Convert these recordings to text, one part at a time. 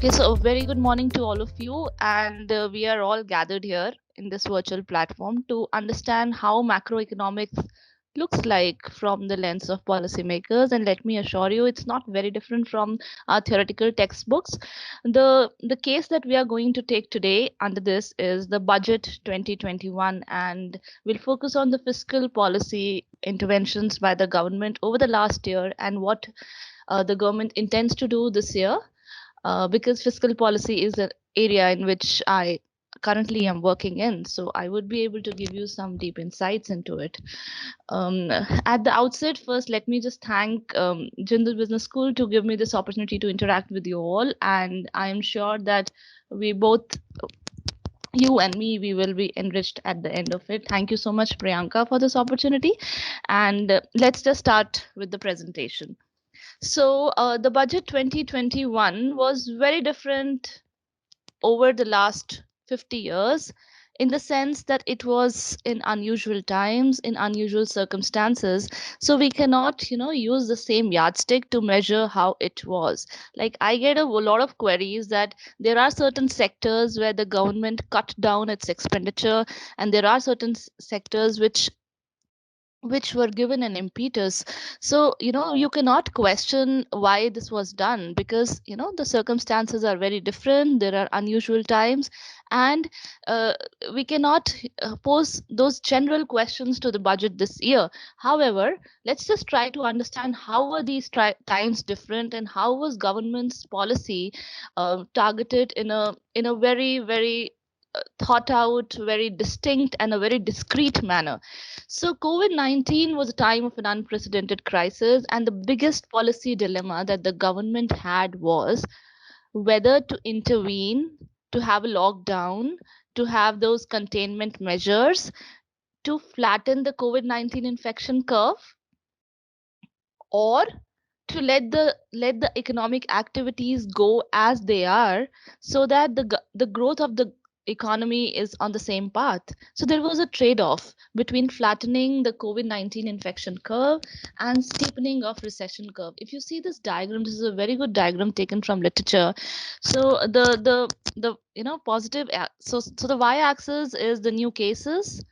Okay, so a very good morning to all of you, and we are all gathered here in this virtual platform to understand how macroeconomics looks like from the lens of policymakers. And let me assure you, it's not very different from our theoretical textbooks. The case that we are going to take today under this is the budget 2021, and we'll focus on the fiscal policy interventions by the government over the last year and what the government intends to do this year, because fiscal policy is an area in which I currently am working in. So I would be able to give you some deep insights into it. At the outset, first, let me just thank Jindal Business School to give me this opportunity to interact with you all. And I am sure that we both, you and me, we will be enriched at the end of it. Thank you so much, Priyanka, for this opportunity. And let's just start with the presentation. So, the budget 2021 was very different over the last 50 years, in the sense that it was in unusual times, in unusual circumstances. So we cannot, use the same yardstick to measure how it was. Like, I get a lot of queries that there are certain sectors where the government cut down its expenditure, and there are certain sectors which were given an impetus. So, you cannot question why this was done, because, the circumstances are very different. There are unusual times, and uh, we cannot pose those general questions to the budget this year. However, let's just try to understand how were these times different, and how was government's policy targeted in a very, very thought out, very distinct, and a very discreet manner. So, COVID 19 was a time of an unprecedented crisis, and the biggest policy dilemma that the government had was whether to intervene, to have a lockdown, to have those containment measures, to flatten the COVID 19 infection curve, or to let the economic activities go as they are, so that the growth of the economy is on the same path. So there was a trade off between flattening the COVID-19 infection curve and steepening of recession curve. If you see this diagram, this is a very good diagram taken from literature. So the positive so the y axis is the new cases,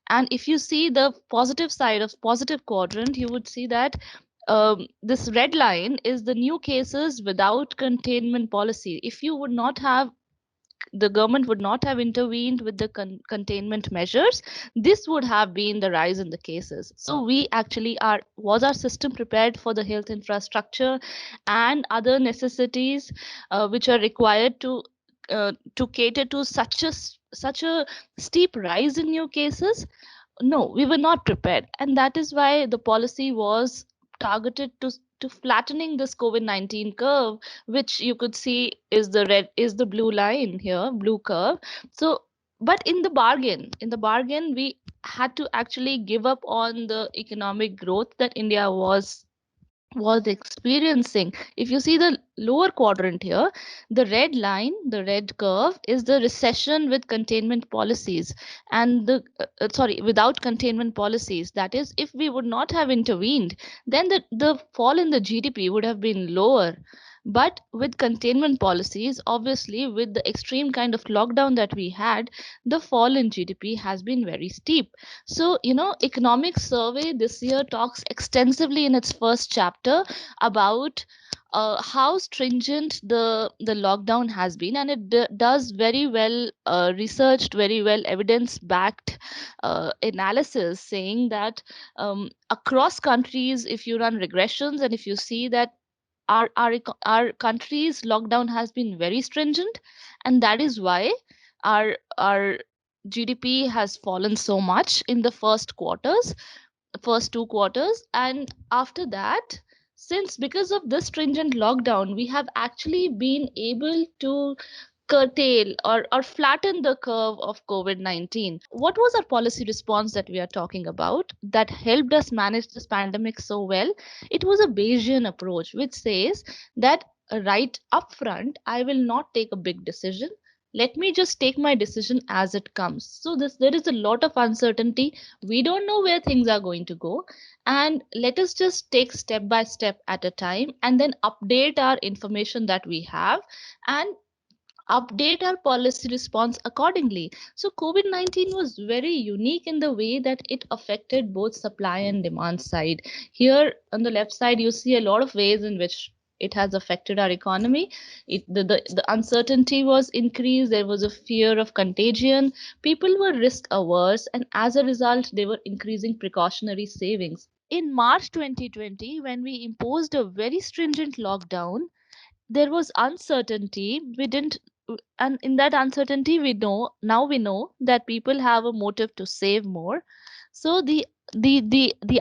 and if you see the positive side of positive quadrant, you would see that this red line is the new cases without containment policy. If you would not have, the government would not have intervened with the containment measures, this would have been the rise in the cases. So we actually was our system prepared for the health infrastructure and other necessities which are required to cater to such a steep rise in new cases? No, we were not prepared, and that is why the policy was targeted to flattening this COVID-19 curve, which you could see is the blue line here, blue curve. So, but in the bargain, we had to actually give up on the economic growth that India was experiencing. If you see the lower quadrant here, the red line, the red curve, is the recession with containment policies, and without containment policies. That is, if we would not have intervened, then the fall in the GDP would have been lower. But with containment policies, obviously, with the extreme kind of lockdown that we had, the fall in GDP has been very steep. So, Economic Survey this year talks extensively in its first chapter about how stringent the lockdown has been, and it does very well researched, very well evidence backed analysis, saying that across countries, if you run regressions and if you see that our country's lockdown has been very stringent, and that is why our GDP has fallen so much in the first 2 quarters. And after that, since because of this stringent lockdown, we have actually been able to curtail or flatten the curve of COVID 19. What was our policy response that we are talking about that helped us manage this pandemic so well? It was a Bayesian approach, which says that right up front, I will not take a big decision. Let me just take my decision as it comes. So there is a lot of uncertainty. We don't know where things are going to go, and let us just take step by step at a time, and then update our information that we have, and update our policy response accordingly. So COVID-19 was very unique in the way that it affected both supply and demand side. Here on the left side, you see a lot of ways in which it has affected our economy. The uncertainty was increased. There was a fear of contagion. People were risk averse, and as a result, they were increasing precautionary savings. In March 2020, when we imposed a very stringent lockdown, there was uncertainty. We didn't, and in that uncertainty, we know that people have a motive to save more. So the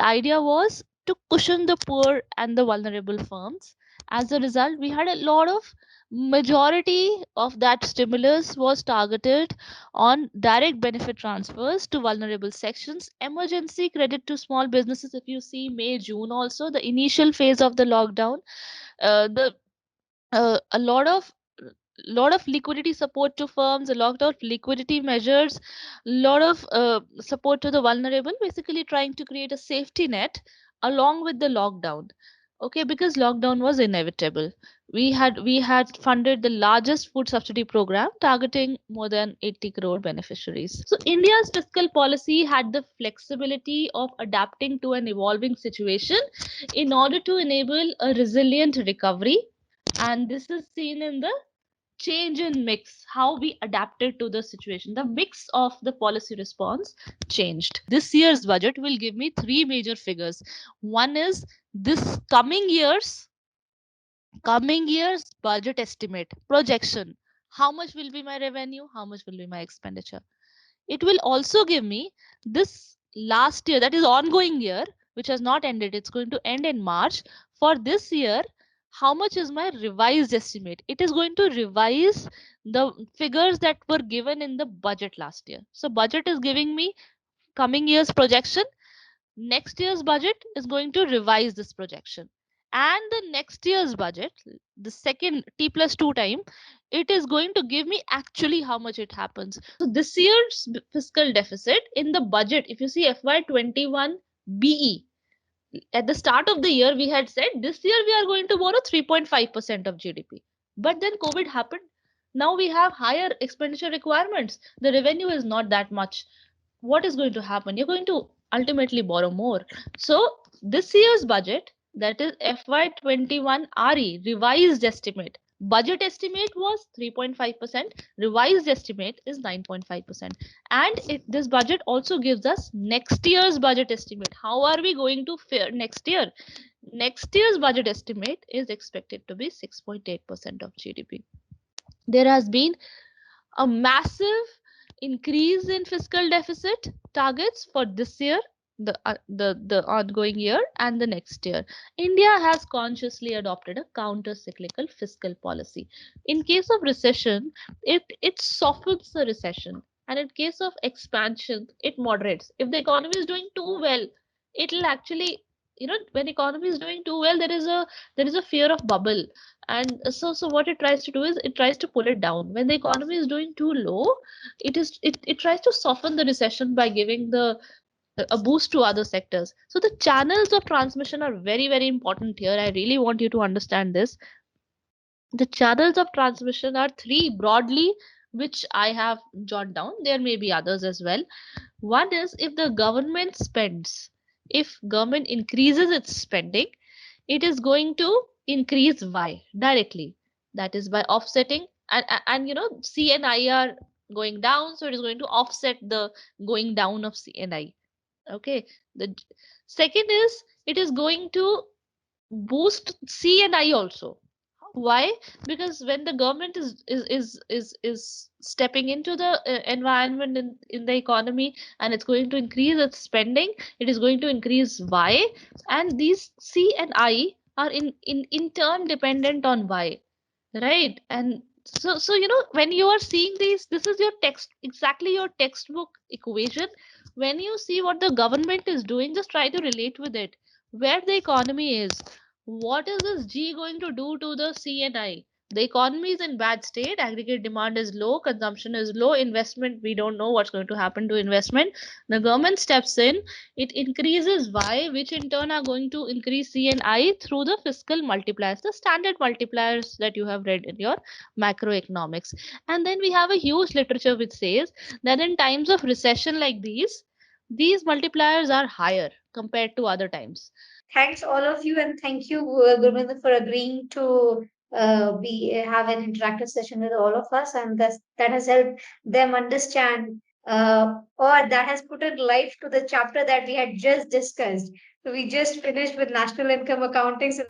idea was to cushion the poor and the vulnerable firms. As a result, we had a lot of majority of that stimulus was targeted on direct benefit transfers to vulnerable sections, emergency credit to small businesses. If you see May, June, also the initial phase of the lockdown, the a lot of liquidity support to firms, a lot of liquidity measures, lot of support to the vulnerable, basically trying to create a safety net along with the lockdown. Okay, because lockdown was inevitable. We had funded the largest food subsidy program targeting more than 80 crore beneficiaries. So India's fiscal policy had the flexibility of adapting to an evolving situation in order to enable a resilient recovery, and this is seen in the change in mix, how we adapted to the situation. The mix of the policy response changed. This year's budget will give me three major figures. One is this coming year's budget estimate projection. How much will be my revenue? How much will be my expenditure? It will also give me this last year, that is ongoing year, which has not ended. It's going to end in March. For this year, how much is my revised estimate? It is going to revise the figures that were given in the budget last year. So budget is giving me coming year's projection. Next year's budget is going to revise this projection, and the next year's budget, the second t plus 2 time, it is going to give me actually how much it happens. So this year's fiscal deficit in the budget, if you see FY21 BE, at the start of the year we had said this year we are going to borrow 3.5% of GDP, but then COVID happened. Now we have higher expenditure requirements, the revenue is not that much. What is going to happen? You're going to ultimately borrow more. So this year's budget, that is FY21 RE revised estimate, budget estimate was 3.5%, revised estimate is 9.5%. And this budget also gives us next year's budget estimate. How are we going to fare next year? Next year's budget estimate is expected to be 6.8% of GDP. There has been a massive increase in fiscal deficit targets for this year, the ongoing year, and the next year. India has consciously adopted a counter cyclical fiscal policy. In case of recession, it softens the recession, and in case of expansion, it moderates. If the economy is doing too well, it'll actually, when economy is doing too well, there is a fear of bubble, and so what it tries to do is it tries to pull it down. When the economy is doing too low, it tries to soften the recession by giving the a boost to other sectors. So the channels of transmission are very, very important here. I really want you to understand this. The channels of transmission are three broadly, which I have jotted down. There may be others as well. One is, if the government spends, if government increases its spending, it is going to increase Y directly. That is by offsetting, and CNI are going down, so it is going to offset the going down of CNI. Okay. The second is, it is going to boost CNI also. Why? Because when the government is stepping into the environment in the economy, and it's going to increase its spending, it is going to increase Y, and these C and I are in turn dependent on Y, right? And so when you are seeing these, this is your text, exactly your textbook equation. When you see what the government is doing, just try to relate with it. Where the economy is, what is this G going to do to the C and I? The economy is in bad state, aggregate demand is low, consumption is low, investment, we don't know what's going to happen to investment. The government steps in, it increases Y, which in turn are going to increase C and I through the fiscal multipliers, the standard multipliers that you have read in your macroeconomics. And then we have a huge literature which says that in times of recession like these multipliers are higher compared to other times. Thanks all of you, and thank you, Gurvinder, for agreeing to be have an interactive session with all of us, and that has helped them understand, or that has put a life to the chapter that we had just discussed. So we just finished with national income accounting. So